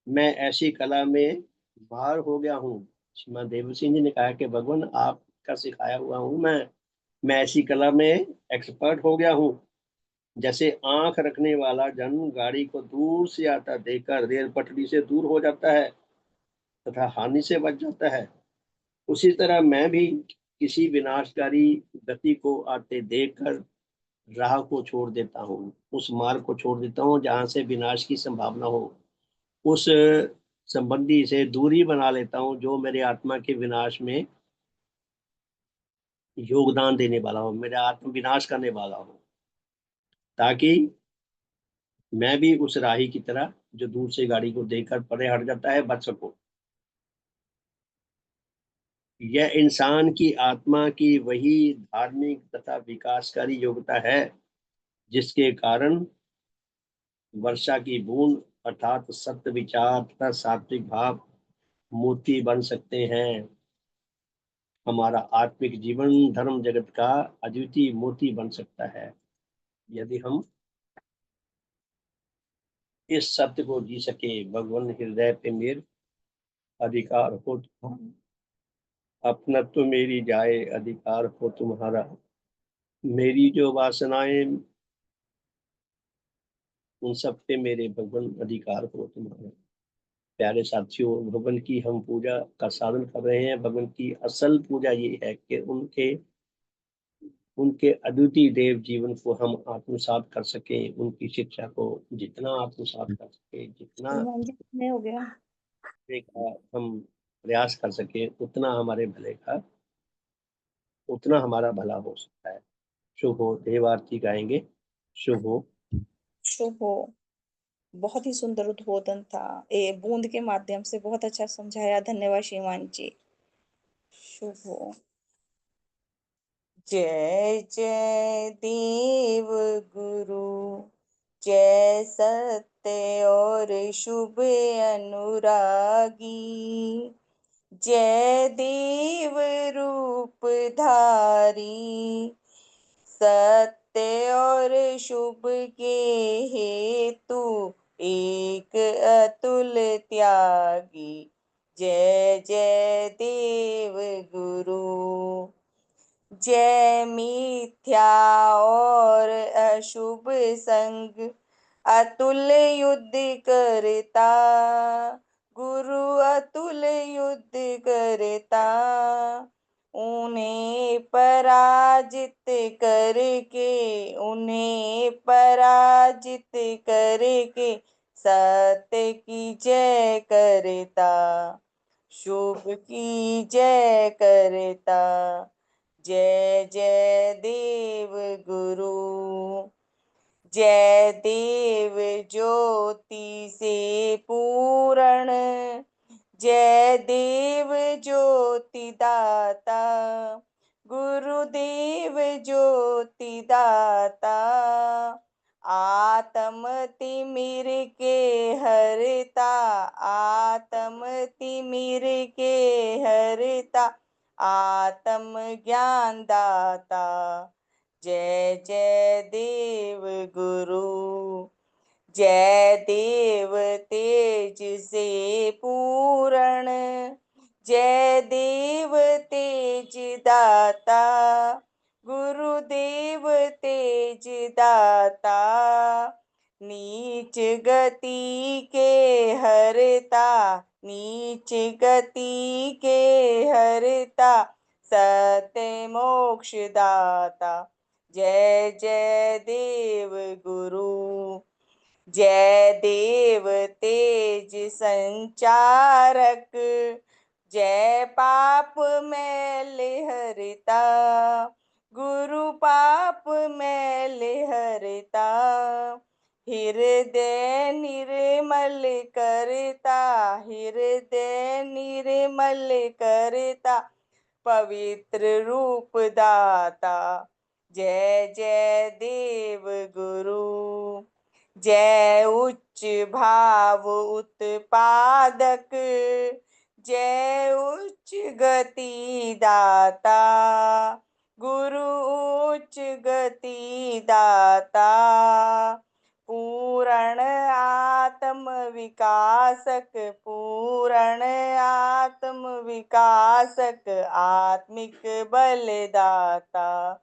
Speaker 1: मैं ऐसी कला में माहिर हो गया हूँ। श्रीमान देवर सिंह जी ने कहा कि भगवान आपका सिखाया हुआ हूँ मैं ऐसी कला में एक्सपर्ट हो गया हूँ। जैसे आंख रखने वाला जन गाड़ी को दूर से आता देखकर रेल पटरी से दूर हो जाता है तथा हानि से बच जाता है, उसी तरह मैं भी किसी विनाशकारी गति को आते देखकर राह को छोड़ देता हूँ, उस मार्ग को छोड़ देता हूँ जहां से विनाश की संभावना हो। उस संबंधी से दूरी बना लेता हूँ जो मेरे आत्मा के विनाश में योगदान देने वाला हूँ, मेरा आत्म विनाश करने वाला हूँ, ताकि मैं भी उस राही की तरह जो दूर से गाड़ी को देखकर परे हट जाता है बच सकूं। यह इंसान की आत्मा की वही धार्मिक तथा विकासकारी योग्यता है जिसके कारण वर्षा की बूंद अर्थात सत्य विचार तथा सात्विक भाव मूर्ति बन सकते हैं। हमारा आत्मिक जीवन धर्म जगत का अद्वितीय मूर्ति बन सकता है यदि हम इस सत्य को जी सके। भगवान हृदय पे मेर अधिकार हो तुम्हारा, अपना तो मेरी जाए अधिकार हो तुम्हारा। मेरी जो वासनाएं उन सब पे मेरे भगवान अधिकार हो तुम्हारा। प्यारे साथियों, भगवान की हम पूजा का साधन कर रहे हैं। भगवान की असल पूजा ये है कि उनके उनके अद्वितीय देव जीवन को हम आत्मसात कर सके, उनकी शिक्षा को जितना आत्मसात कर सके, जितना
Speaker 2: हनुमान जी नहीं हो गया।
Speaker 1: करने का हम प्रयास कर सके, उतना हमारे भले का, उतना हमारा भला हो सकता है। शुभ हो। देव आरती गाएंगे। शुभ हो।
Speaker 2: शुभ हो। बहुत ही सुंदर उद्बोधन था। बूंद के माध्यम से बहुत अच्छा समझाया। धन्यवाद श्रीमान जी। शुभ हो। जय जय देव गुरु, जय सत्य और शुभ अनुरागी, जय देव रूप धारी, सत्य और शुभ के हेतु एक अतुल त्यागी। जय जय देव गुरु, जय मिथ्या और अशुभ संग अतुल्य युद्ध करता, गुरु अतुल्य युद्ध करता, उन्हें पराजित करके, उन्हें पराजित करके सत्य की जय करता, शुभ की जय करता। जय जय देव गुरु, जय देव ज्योति से पूरण, जय देव ज्योति दाता, गुरुदेव ज्योति दाता, आत्म तिमिर के हरता, आत्म तिमिर के हरता, आत्म ज्ञान दाता। जय जय देव गुरु, जय देव तेज से पूरण, जय देव तेज दाता, गुरुदेव तेज दाता, नीच गति के हरता, नीच गति के हरता, सत्य मोक्ष दाता। जय जय देव गुरु, जय देव तेज संचारक, जय पाप मैल हरता, गुरु पाप मैल हरता, हृदय निर्मल करता, हृदय निर्मल करता, पवित्र रूप दाता। जय जय देव गुरु, जय उच्च भाव उत्पादक, जय उच्च गति दाता, गुरु उच्च गति दाता, पूर्ण आत्म विकासक, पूर्ण आत्म विकासक, आत्मिक बलदाता।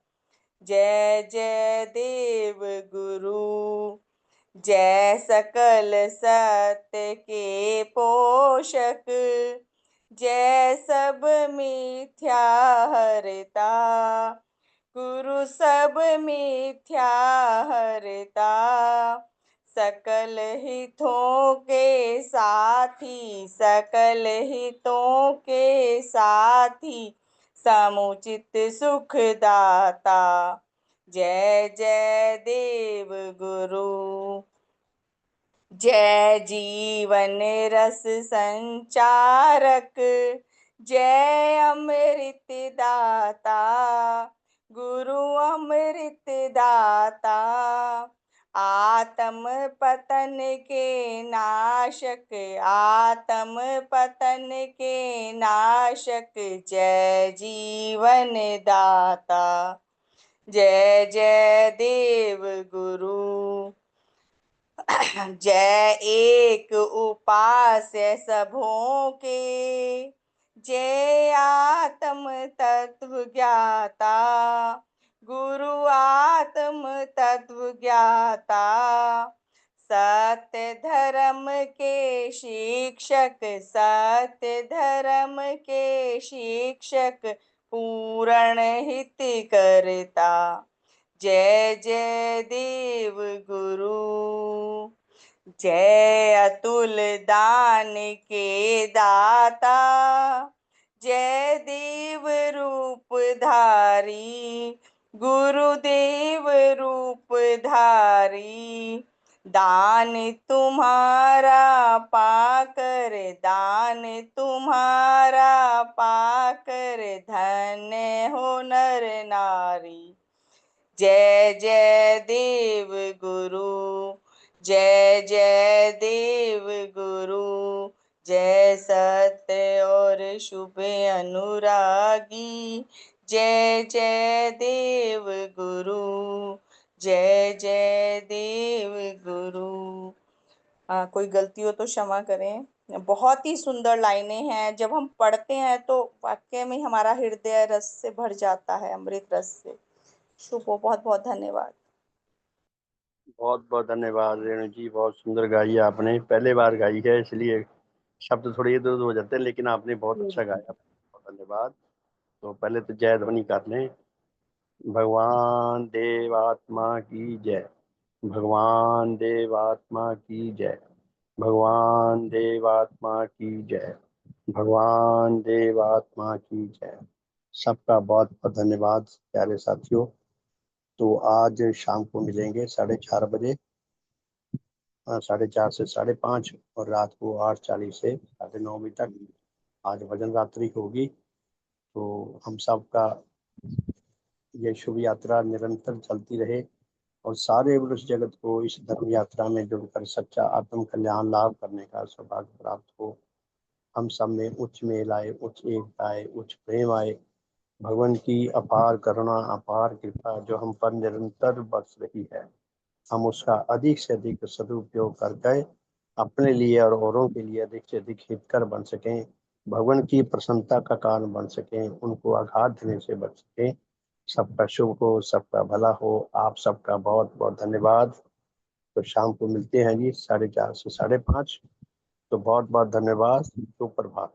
Speaker 2: जय जय देव गुरु, जय सकल सत्य के पोषक, जय सब मिथ्या हरता, गुरु सब मिथ्या हरता, सकल हितों के साथी, सकल हितों के साथी, समुचित सुख दाता। जय जय देव गुरु। जय जीवन रस संचारक, जय अमृत दाता, गुरु अमृत दाता। आत्म पतन के नाशक, आत्म पतन के नाशक, जय जीवन दाता। जय जय देव गुरु। जय एक उपास्य सबों के, जय आत्म तत्व ज्ञाता, गुरु आत्म तत्व ज्ञाता। सत्य धर्म के शिक्षक, सत्य धर्म के शिक्षक, पूर्ण हित करता। जय जय देव गुरु। जय अतुल दान के दाता, जय देव रूप धारी, गुरुदेव रूप धारी। दान तुम्हारा पाकर, दान तुम्हारा पाकर, धन्य हो नर नारी। जय जय देव गुरु। जय जय देव गुरु। जय सत्य और शुभ अनुरागी, जय जय देव गुरु। जय जय देव गुरु। कोई गलती हो तो क्षमा करें। बहुत ही सुंदर लाइनें हैं, जब हम पढ़ते हैं तो वाकई में हमारा हृदय रस से भर जाता है, अमृत रस से। शुभ हो, बहुत बहुत धन्यवाद।
Speaker 1: बहुत बहुत धन्यवाद रेणु जी, बहुत सुंदर गाई आपने। पहले बार गाई है इसलिए शब्द थोड़े इधर उधर हो जाते हैं, लेकिन आपने बहुत अच्छा गाया, बहुत धन्यवाद। तो पहले तो जय ध्वनि कर लें। भगवान देवात्मा की जय, भगवान देवात्मा की जय, भगवान देवात्मा की जय, भगवान देवात्मा की जय। सबका बहुत बहुत धन्यवाद प्यारे साथियों। तो आज शाम को मिलेंगे 4:30 बजे, 4:30 से 5:30, और रात को 8:40 से 9:30 बजे तक आज भजन रात्रि होगी। तो हम सब का ये शुभ यात्रा निरंतर चलती रहे और सारे मनुष्य जगत को इस धर्म यात्रा में जुड़कर सच्चा आत्म कल्याण लाभ करने का सौभाग्य प्राप्त हो। हम सब में उच्च मेल आए, उच्च एकता आए, उच्च प्रेम आए। भगवान की अपार करुणा, अपार कृपा जो हम पर निरंतर बरस रही है, हम उसका अधिक से अधिक सदुपयोग करके अपने लिए और औरों के लिए अधिक से अधिक हितकर बन सकें, भगवान की प्रसन्नता का कारण बन सकें, उनको आघात देने से बच सकें। सबका शुभ हो, सबका भला हो। आप सबका बहुत बहुत धन्यवाद। तो शाम को मिलते हैं जी 4:30 से 5:30। तो बहुत बहुत धन्यवाद। सुप्रभात।